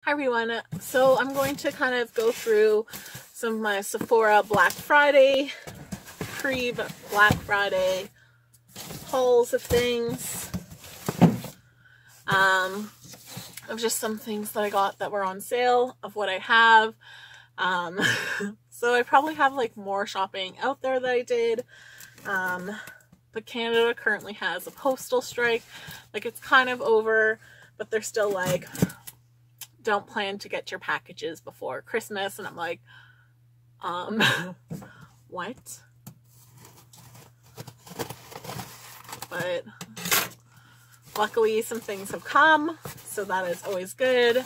Hi everyone, so I'm going to kind of go through some of my Sephora Black Friday, pre-Black Friday hauls of things, of just some things that I got that were on sale, of what I have. So I probably have like more shopping out there that I did, but Canada currently has a postal strike. Like, it's kind of over, but they're still like, don't plan to get your packages before Christmas. And I'm like, what? But luckily some things have come, so that is always good.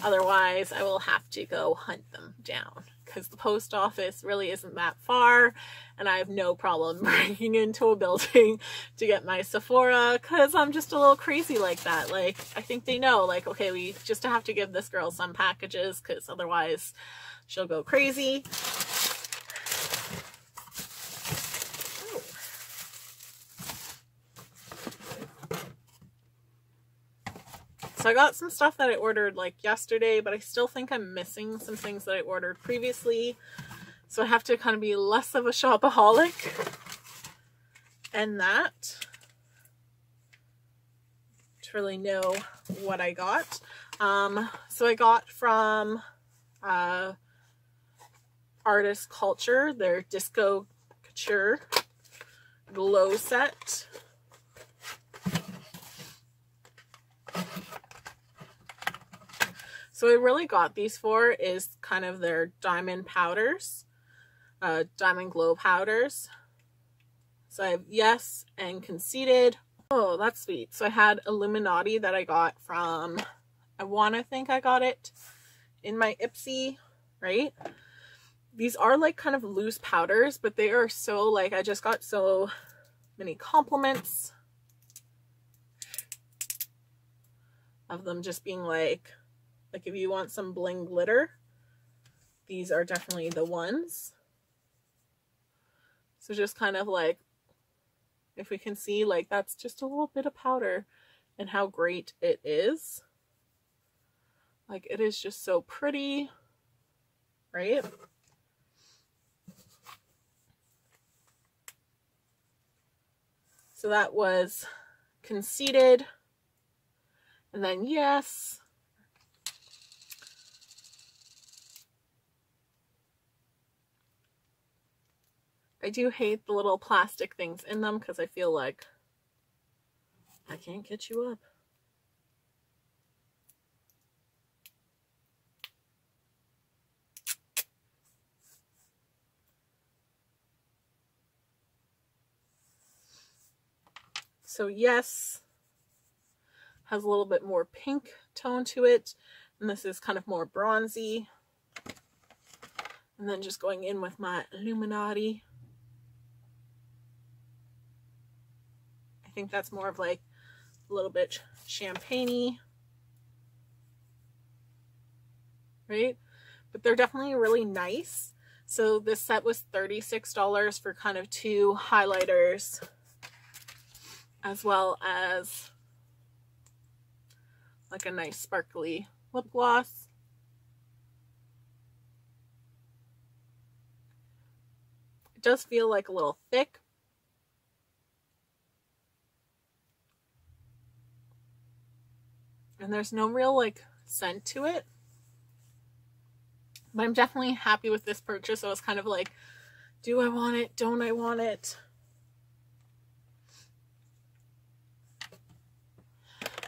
Otherwise I will have to go hunt them down, because the post office really isn't that far, and I have no problem breaking into a building to get my Sephora, because I'm just a little crazy like that. Like, I think they know, like, okay, we just have to give this girl some packages, because otherwise she'll go crazy. So I got some stuff that I ordered like yesterday, but I still think I'm missing some things that I ordered previously. So I have to kind of be less of a shopaholic and that to really know what I got. So I got from Artist Culture their Disco Couture Glow Set. So I really got these for is kind of their diamond powders, diamond glow powders. So I have Yes and Conceited. Oh, that's sweet. So I had Illuminati that I got from, I think I got it in my Ipsy, right? These are like kind of loose powders, but they are so like, I just got so many compliments of them just being like if you want some bling glitter, these are definitely the ones. So just kind of like, if we can see, like, that's just a little bit of powder and how great it is. Like, it is just so pretty, right? So that was Conceited. And then Yes. I do hate the little plastic things in them because I feel like I can't get you up. So Yes has a little bit more pink tone to it, and this is kind of more bronzy. And then just going in with my Illuminati. I think that's more of like a little bit champagne-y, right? But they're definitely really nice. So this set was $36 for kind of 2 highlighters, as well as like a nice sparkly lip gloss. It does feel like a little thick. And there's no real like scent to it. But I'm definitely happy with this purchase. I was kind of like, do I want it? Don't I want it?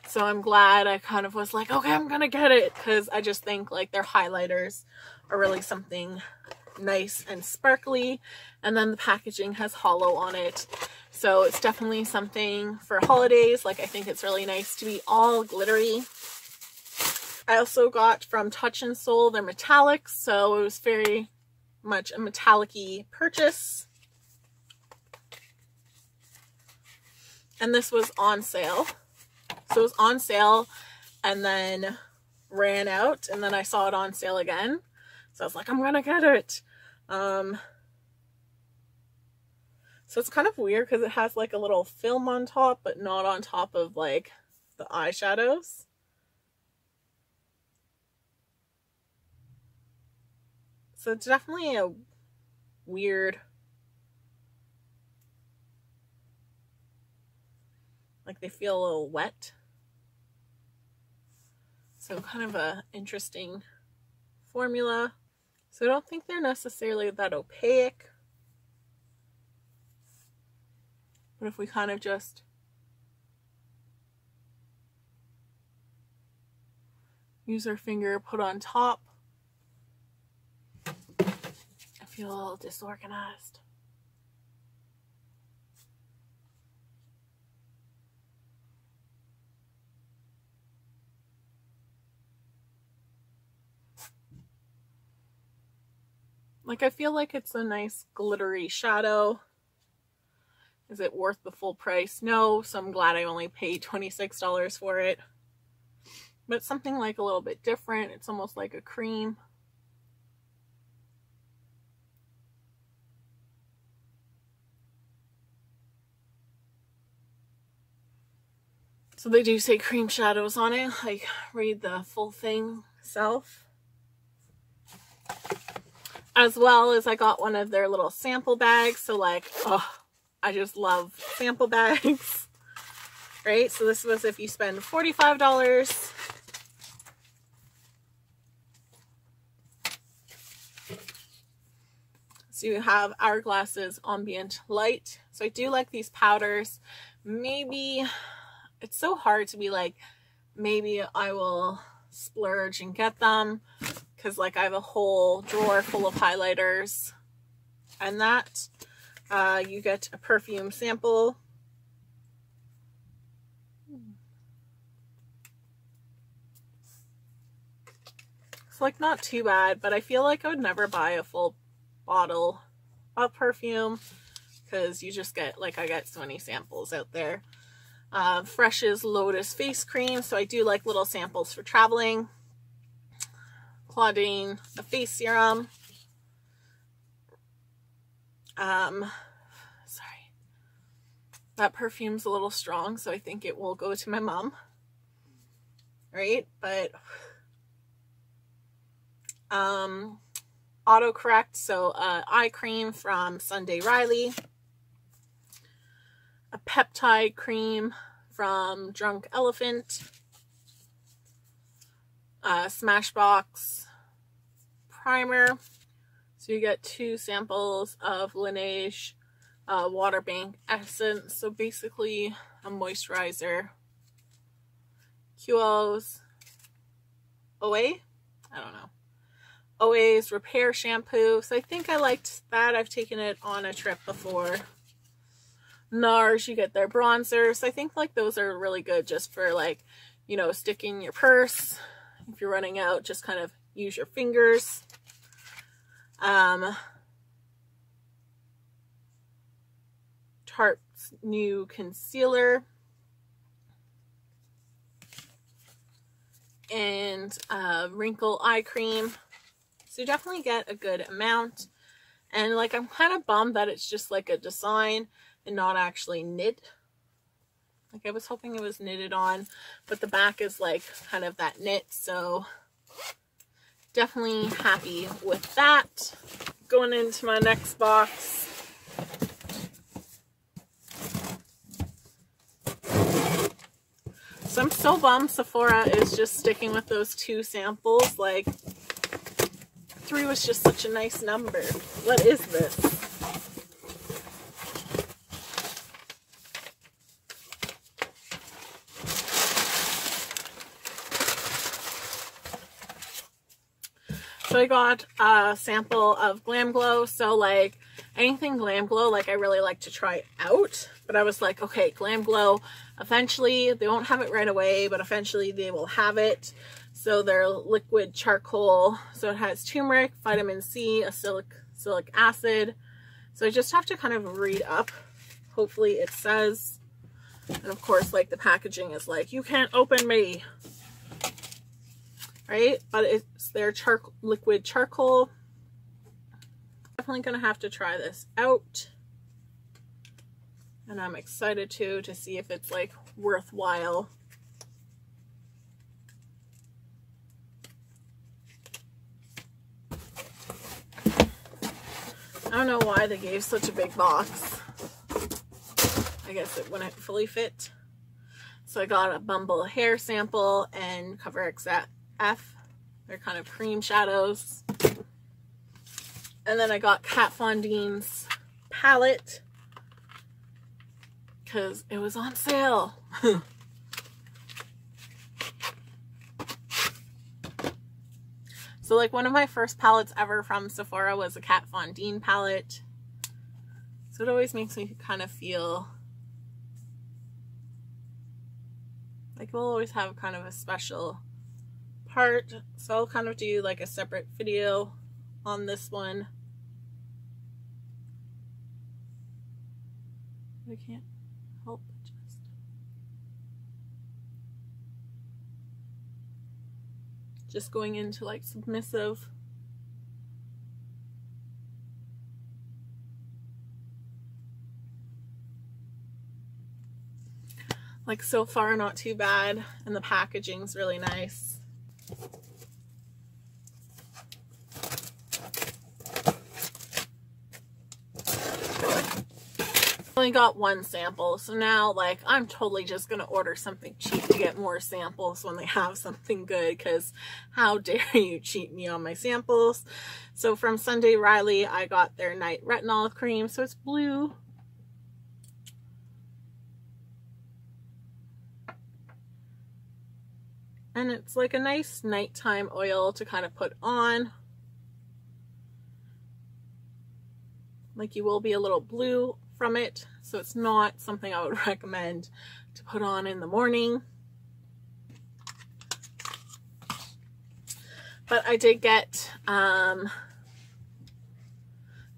So I'm glad I kind of was like, okay, I'm gonna get it, because I just think like their highlighters are really something nice and sparkly, and then the packaging has hollow on it, so it's definitely something for holidays. Like, I think it's really nice to be all glittery. I also got from Touch and Soul their metallics, so it was very much a metallic-y purchase, and this was on sale. So it was on sale and then ran out, and then I saw it on sale again. So I was like, I'm gonna get it. So it's kind of weird because it has like a little film on top, but not on top of like the eyeshadows. So it's definitely a weird, like they feel a little wet. So kind of a interesting formula. So I don't think they're necessarily that opaque. But if we kind of just use our finger, put on top, I feel a little disorganized. Like, I feel like it's a nice glittery shadow. Is it worth the full price? No, so I'm glad I only paid $26 for it. But something like a little bit different. It's almost like a cream. So they do say cream shadows on it. Like, read the full thing itself. As well as I got one of their little sample bags. So like, oh, I just love sample bags. Right? So this was if you spend $45. So you have Hourglass's Ambient Light. So I do like these powders. Maybe, it's so hard to be like, maybe I will splurge and get them. Because like I have a whole drawer full of highlighters. And that, you get a perfume sample. It's like not too bad, but I feel like I would never buy a full bottle of perfume because you just get, like, I get so many samples out there. Fresh's Lotus Face Cream. So I do like little samples for traveling. Claudine, a face serum. Sorry. That perfume's a little strong, so I think it will go to my mom. Right? But autocorrect, so eye cream from Sunday Riley. A peptide cream from Drunk Elephant. Smashbox primer. So you get 2 samples of Laneige Water Bank Essence. So basically a moisturizer. QO's OA? I don't know. OA's Repair Shampoo. So I think I liked that. I've taken it on a trip before. NARS, you get their bronzer. So I think like those are really good just for like, you know, sticking your purse. If you're running out, just kind of use your fingers. Tarte's new concealer. And wrinkle eye cream. So you definitely get a good amount. And like, I'm kind of bummed that it's just like a design and not actually knit. Like I was hoping it was knitted on, but the back is like kind of that knit. So definitely happy with that. Going into my next box. So I'm so bummed Sephora is just sticking with those 2 samples. Like 3 was just such a nice number. What is this? So I got a sample of Glam Glow. So like anything Glam Glow, like I really like to try out. But I was like, okay, Glam Glow, eventually, they won't have it right away, but eventually they will have it. So they're liquid charcoal. So it has turmeric, vitamin C, acylic acid. So I just have to kind of read up. Hopefully it says. And of course, like the packaging is like, you can't open me. Right? But it's their liquid charcoal. Definitely gonna have to try this out. And I'm excited to see if it's like worthwhile. don't know why they gave such a big box. I guess it wouldn't fully fit. So I got a Bumble hair sample and Cover XF. They're kind of cream shadows. And then I got Kat Von D's palette because it was on sale. So like one of my first palettes ever from Sephora was a Kat Von D palette. So it always makes me kind of feel like we'll always have kind of a special part. So I'll kind of do like a separate video on this one. I can't help but just going into like submissive. Like so far not too bad, and the packaging's really nice. Only got one sample, so now like I'm totally just gonna order something cheap to get more samples when they have something good, because how dare you cheat me on my samples. So from Sunday Riley I got their night retinol cream, so it's blue. And it's like a nice nighttime oil to kind of put on. Like you will be a little blue from it, so it's not something I would recommend to put on in the morning. But I did get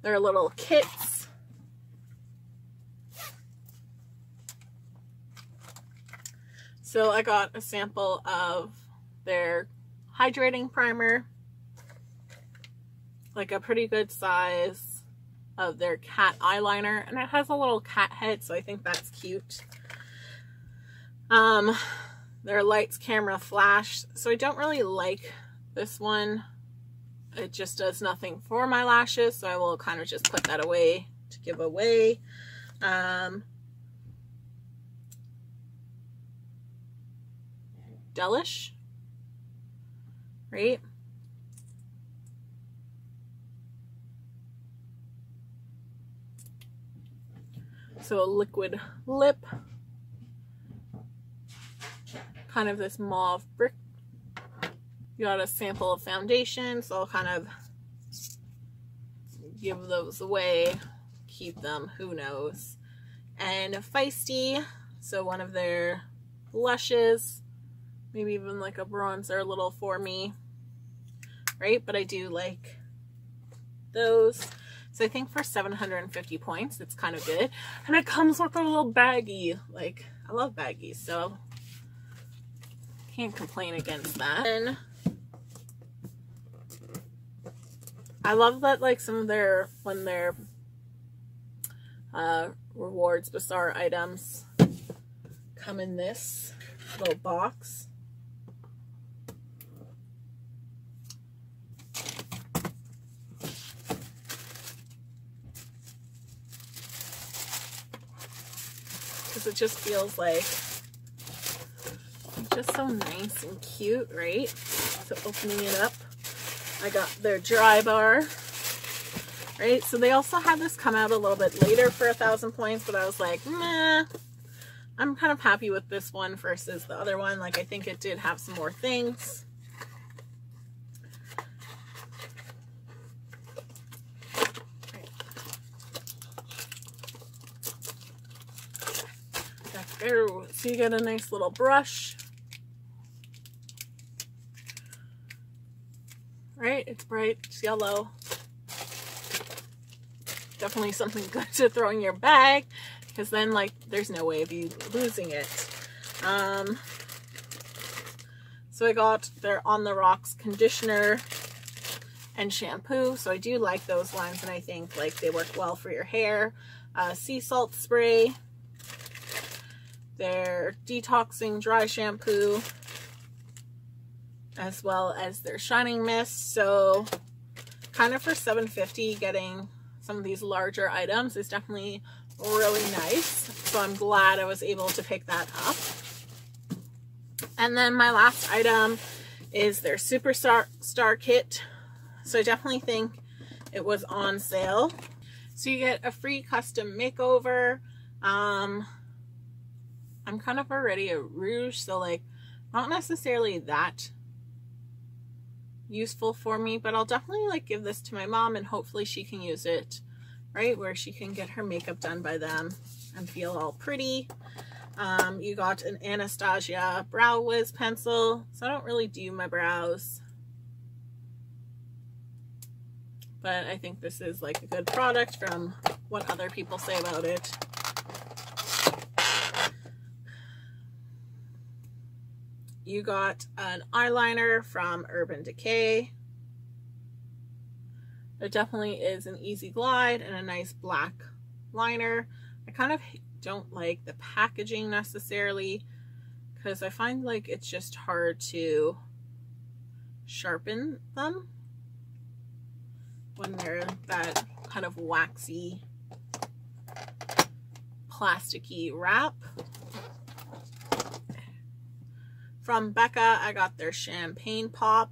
their little kits. So I got a sample of their hydrating primer, like a pretty good size of their cat eyeliner, and it has a little cat head, so I think that's cute. Their lights, camera, flash. So I don't really like this one. It just does nothing for my lashes, so I will kind of just put that away to give away. Delish, right? So a liquid lip, kind of this mauve brick. You got a sample of foundation, so I'll kind of give those away, keep them, who knows. And Feisty, so one of their blushes, maybe even like a bronzer a little for me, right? But I do like those. So I think for 750 points, it's kind of good. And it comes with a little baggie. Like, I love baggies, so can't complain against that. And I love that, like, some of their, when their rewards bizarre items come in this little box. It just feels like just so nice and cute, right? So opening it up, I got their dry bar, right? So they also had this come out a little bit later for 1,000 points, but I was like, meh, I'm kind of happy with this one versus the other one. Like, I think it did have some more things. So you get a nice little brush, right? It's bright, it's yellow. Definitely something good to throw in your bag, because then like there's no way of you losing it. So I got their On the Rocks conditioner and shampoo. So I do like those lines, and I think like they work well for your hair. Sea salt spray, their detoxing dry shampoo, as well as their shining mist. So kind of for $7.50, getting some of these larger items is definitely really nice. So I'm glad I was able to pick that up. And then my last item is their Superstar Kit. So I definitely think it was on sale. So you get a free custom makeover. I'm kind of already a rouge, so like not necessarily that useful for me, but I'll definitely like give this to my mom and hopefully she can use it, right, where she can get her makeup done by them and feel all pretty. You got an Anastasia Brow Wiz pencil, so I don't really do my brows, but I think this is like a good product from what other people say about it. You got an eyeliner from Urban Decay. There definitely is an easy glide and a nice black liner. I kind of don't like the packaging necessarily because I find like it's just hard to sharpen them when they're that kind of waxy, plasticky wrap. From Becca, I got their Champagne Pop.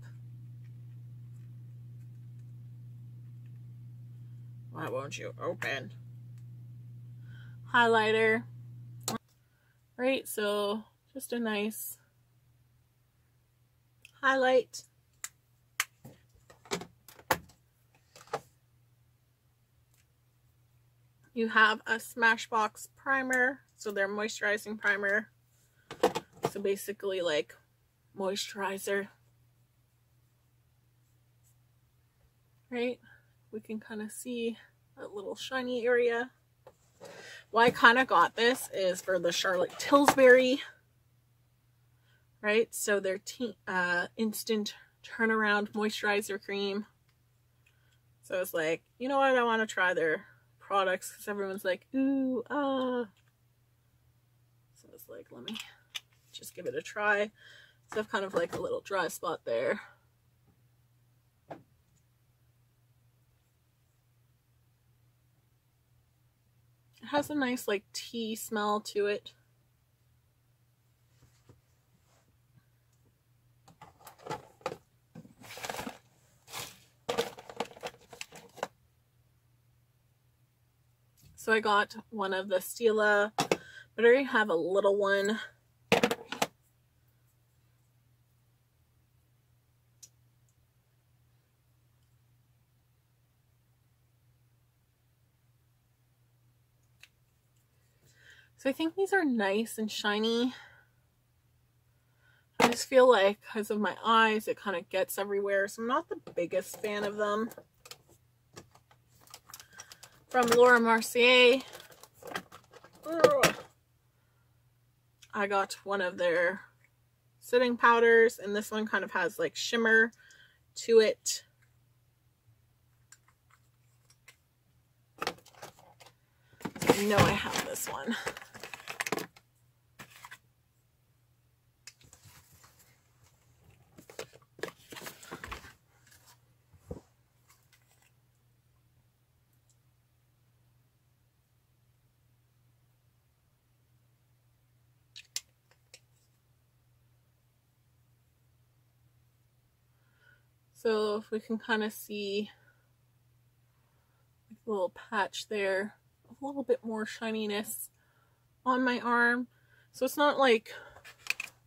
Why won't you open? Highlighter. Right, so just a nice highlight. You have a Smashbox primer, so their moisturizing primer. So basically like moisturizer, right? We can kind of see that little shiny area. Why I kind of got this is for the Charlotte Tilbury, right? So their instant turnaround moisturizer cream. So it's like, you know what? I want to try their products because everyone's like, ooh, So it's like, let me just give it a try. So I have kind of like a little dry spot there. It has a nice like tea smell to it. So I got one of the Stila, but I already have a little one. So I think these are nice and shiny. I just feel like because of my eyes, it kind of gets everywhere. So I'm not the biggest fan of them. From Laura Mercier, I got one of their setting powders, and this one kind of has like shimmer to it. I know I have this one. So if we can kind of see a little patch there, a little bit more shininess on my arm. So it's not like,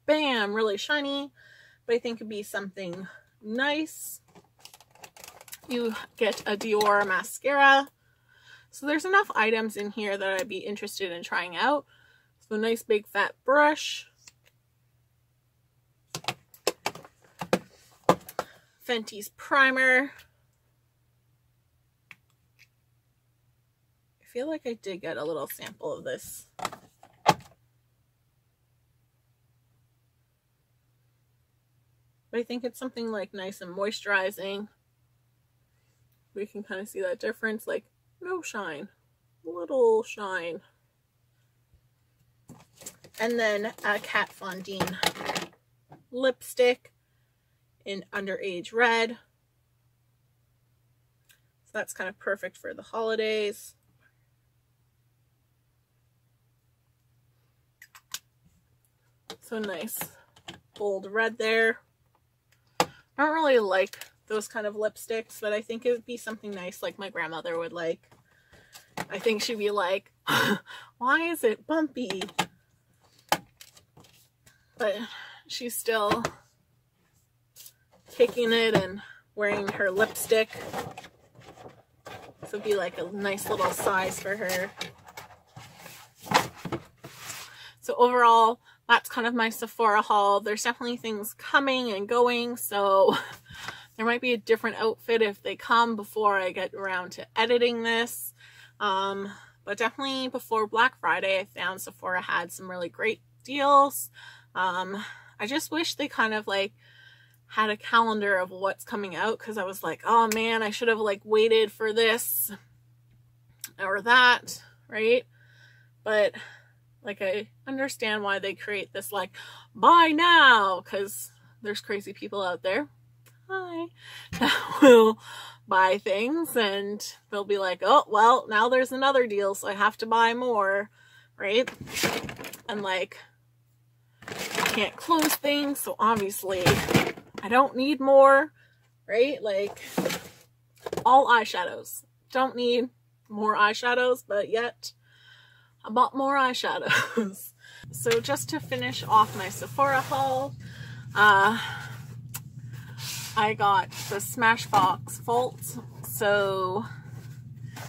bam, really shiny, but I think it'd be something nice. You get a Dior mascara. So there's enough items in here that I'd be interested in trying out. So a nice big fat brush. Fenty's primer. I feel like I did get a little sample of this. But I think it's something like nice and moisturizing. We can kind of see that difference, like no shine, little shine. And then a Kat Von D lipstick in Underage Red. that's kind of perfect for the holidays. So nice bold red there. I don't really like those kind of lipsticks, but I think it would be something nice like my grandmother would like. I think she'd be like, why is it bumpy? But she's still taking it and wearing her lipstick. So it'd be like a nice little size for her. So overall, that's kind of my Sephora haul. There's definitely things coming and going, so there might be a different outfit if they come before I get around to editing this. But definitely before Black Friday, I found Sephora had some really great deals. I just wish they kind of like had a calendar of what's coming out, because I was like, oh man, I should have like waited for this or that, right? But like, I understand why they create this like buy now, because there's crazy people out there, hi, that will buy things and they'll be like, oh well, now there's another deal, so I have to buy more, right? And like, I can't close things, so obviously I don't need more, right? Like, all eyeshadows. Don't need more eyeshadows, but yet I bought more eyeshadows. So just to finish off my Sephora haul, I got the Smashbox Vault. So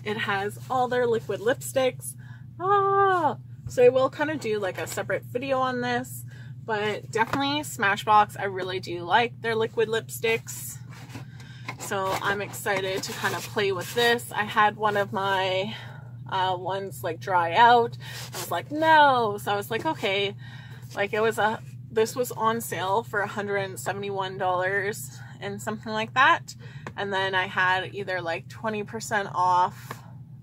it has all their liquid lipsticks. So I will kind of do like a separate video on this. But definitely Smashbox, I really do like their liquid lipsticks. So I'm excited to kind of play with this. I had one of my ones like dry out. I was like, no. So I was like, okay. Like, this was on sale for $171 and something like that. And then I had either like 20% off,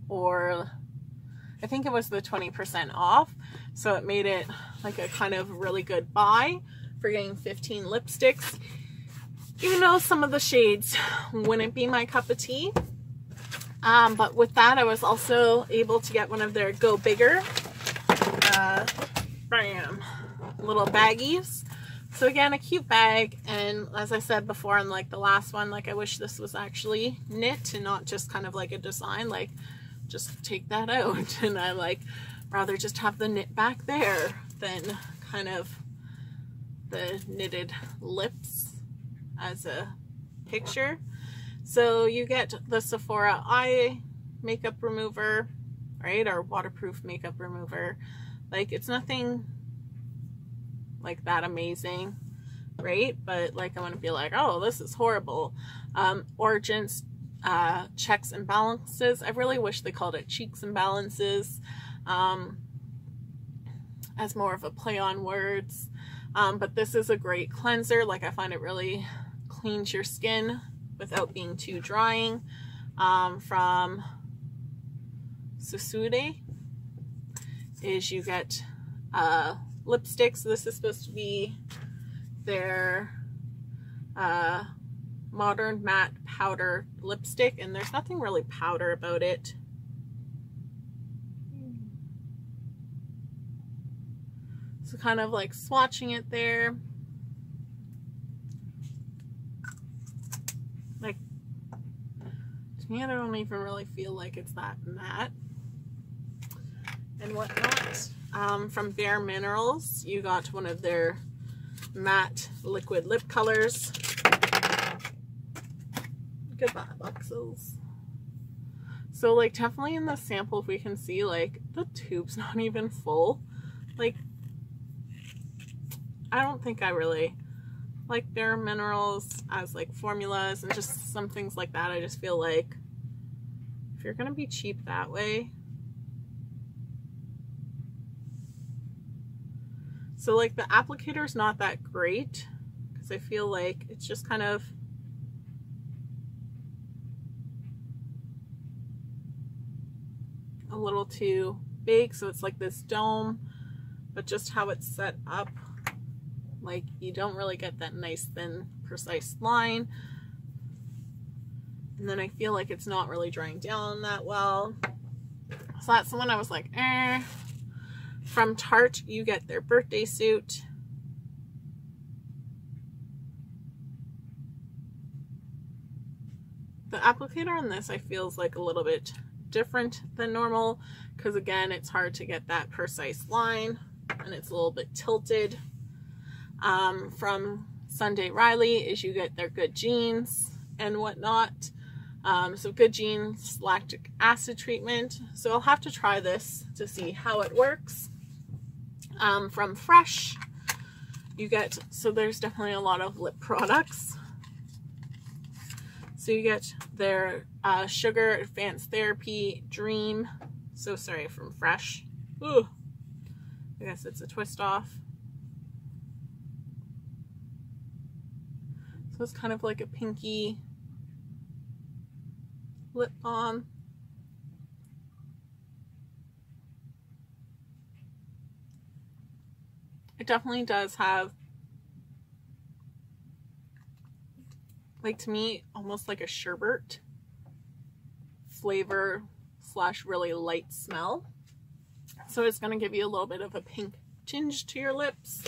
or I think it was the 20% off. So it made it like a kind of really good buy for getting 15 lipsticks, even though some of the shades wouldn't be my cup of tea. But with that, I was also able to get one of their Go Bigger little baggies. So again, a cute bag. And as I said before in like the last one, like I wish this was actually knit and not just kind of like a design, like just take that out. And I like rather just have the knit back there than kind of the knitted lips as a picture. So you get the Sephora eye makeup remover, right? Or waterproof makeup remover. Like, it's nothing like that amazing, right? But like, I want to be like, oh, this is horrible. Origins checks and balances. I really wish they called it cheeks and balances, as more of a play on words. But this is a great cleanser. Like, I find it really cleans your skin without being too drying. From Susude is you get lipsticks. This is supposed to be their modern matte powder lipstick, and there's nothing really powder about it. So kind of like swatching it there. Like, to me, I don't even really feel like it's that matte and whatnot. From Bare Minerals, you got one of their matte liquid lip colors. Goodbye, boxes. So like, definitely in the sample, if we can see, like, the tube's not even full. Like, I don't think I really like Bare Minerals as like formulas and just some things like that. I just feel like if you're gonna be cheap that way. So like, the applicator is not that great because I feel like it's just kind of a little too big. So it's like this dome, but just how it's set up, like, you don't really get that nice thin precise line. And then I feel like it's not really drying down that well. So that's the one I was like, eh. From Tarte, you get their birthday suit. The applicator on this I feel is like a little bit different than normal because again it's hard to get that precise line and it's a little bit tilted. From Sunday Riley is you get their Good Genes and whatnot. So Good Genes lactic acid treatment. So I'll have to try this to see how it works. From Fresh you get, so there's definitely a lot of lip products. So you get their Sugar Advanced Therapy Dream. So sorry, from Fresh. Ooh, I guess it's a twist off. So it's kind of like a pinky lip balm. It definitely does have, like, to me, almost like a sherbet flavor / really light smell. So it's going to give you a little bit of a pink tinge to your lips.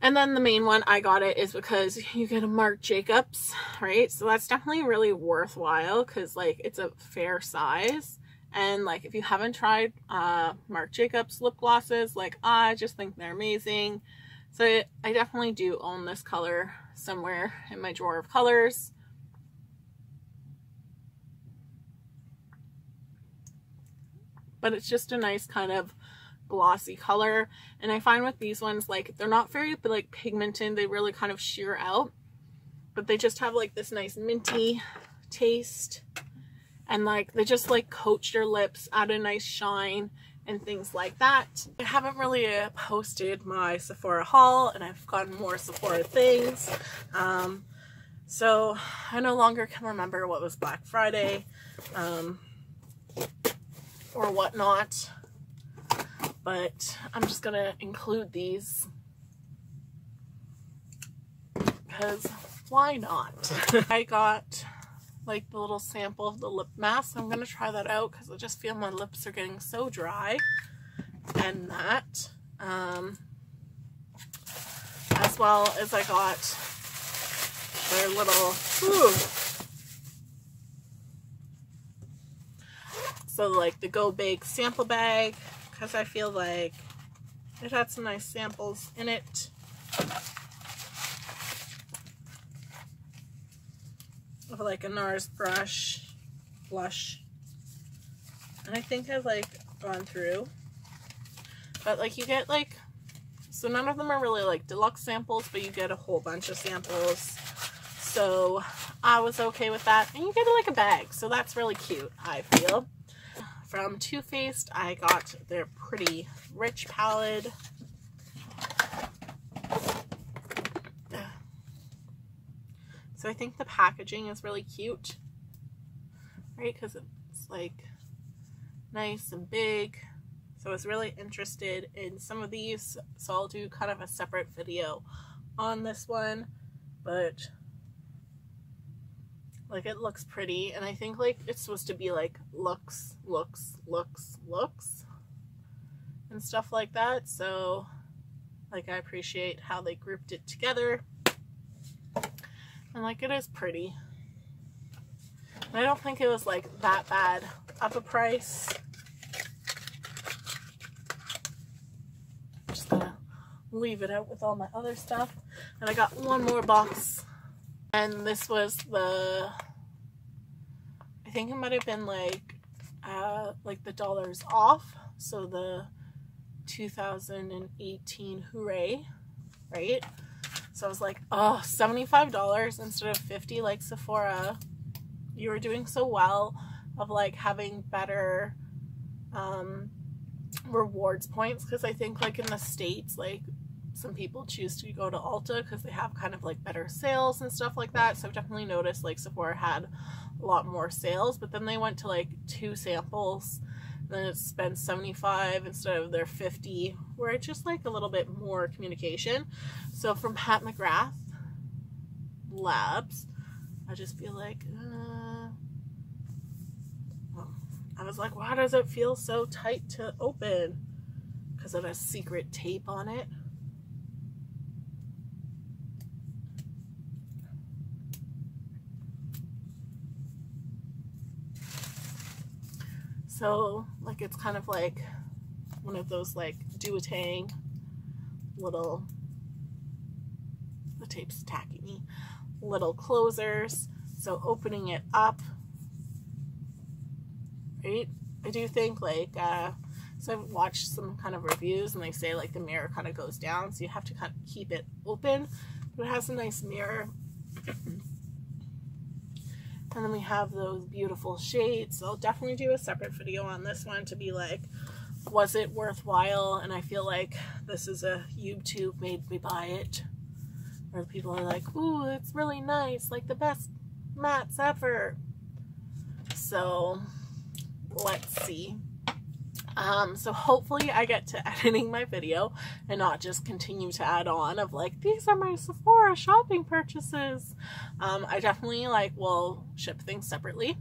And then the main one I got it is because you get a Marc Jacobs, right? So that's definitely really worthwhile because, like, it's a fair size. And, like, if you haven't tried Marc Jacobs lip glosses, like, I just think they're amazing. So I definitely do own this color somewhere in my drawer of colors. But it's just a nice kind of glossy color. And I find with these ones, like, they're not very like pigmented. They really kind of sheer out. But they just have like this nice minty taste. And like they just like coat your lips, add a nice shine and things like that. I haven't really posted my Sephora haul and I've gotten more Sephora things. So I no longer can remember what was Black Friday or whatnot. But I'm just gonna include these because why not? I got like the little sample of the lip mask. I'm gonna try that out because I just feel my lips are getting so dry. And that, as well as I got their little, so like the Go Big sample bag, because I feel like it had some nice samples in it. Of like a NARS blush, and I think I've like gone through, but like you get like, so none of them are really like deluxe samples, but you get a whole bunch of samples, so I was okay with that. And you get like a bag, so that's really cute, I feel. From Too Faced, I got their Pretty Rich palette. So I think the packaging is really cute, right? Because it's like nice and big. So I was really interested in some of these. So I'll do kind of a separate video on this one. But like it looks pretty. And I think like it's supposed to be like looks, and stuff like that. So like I appreciate how they grouped it together. And like it is pretty. And I don't think it was like that bad of a price. I'm just gonna leave it out with all my other stuff. And I got one more box. And this was the, I think it might have been like the dollars off. So the 2018 Hooray, right? So I was like, oh, $75 instead of $50 like Sephora. You were doing so well of like having better rewards points, because I think like in the States, like some people choose to go to Ulta because they have kind of like better sales and stuff like that. So I've definitely noticed like Sephora had a lot more sales, but then they went to like 2 samples. Then it spent $75 instead of their $50, where it's just like a little bit more communication. So from Pat McGrath Labs, I just feel like, I was like, why does it feel so tight to open? Because it has secret tape on it. So, like, it's kind of like one of those, like, duotang little, the tape's attacking me, little closers. So opening it up, right? I do think, like, so I've watched some kind of reviews, and they say, like, the mirror kind of goes down, so you have to kind of keep it open. But it has a nice mirror. And then we have those beautiful shades. So I'll definitely do a separate video on this one to be like, was it worthwhile? And I feel like this is a YouTube made me buy it. Where people are like, ooh, it's really nice. Like the best mats ever. So let's see. So hopefully I get to editing my video and not just continue to add on of like, these are my Sephora shopping purchases. I definitely like will ship things separately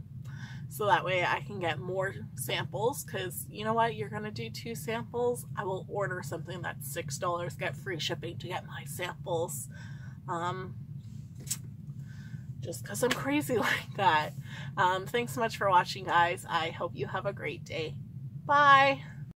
so that way I can get more samples, because you know what, you're gonna do 2 samples, I will order something that's $6, get free shipping to get my samples, just because I'm crazy like that. Thanks so much for watching, guys. I hope you have a great day. Bye.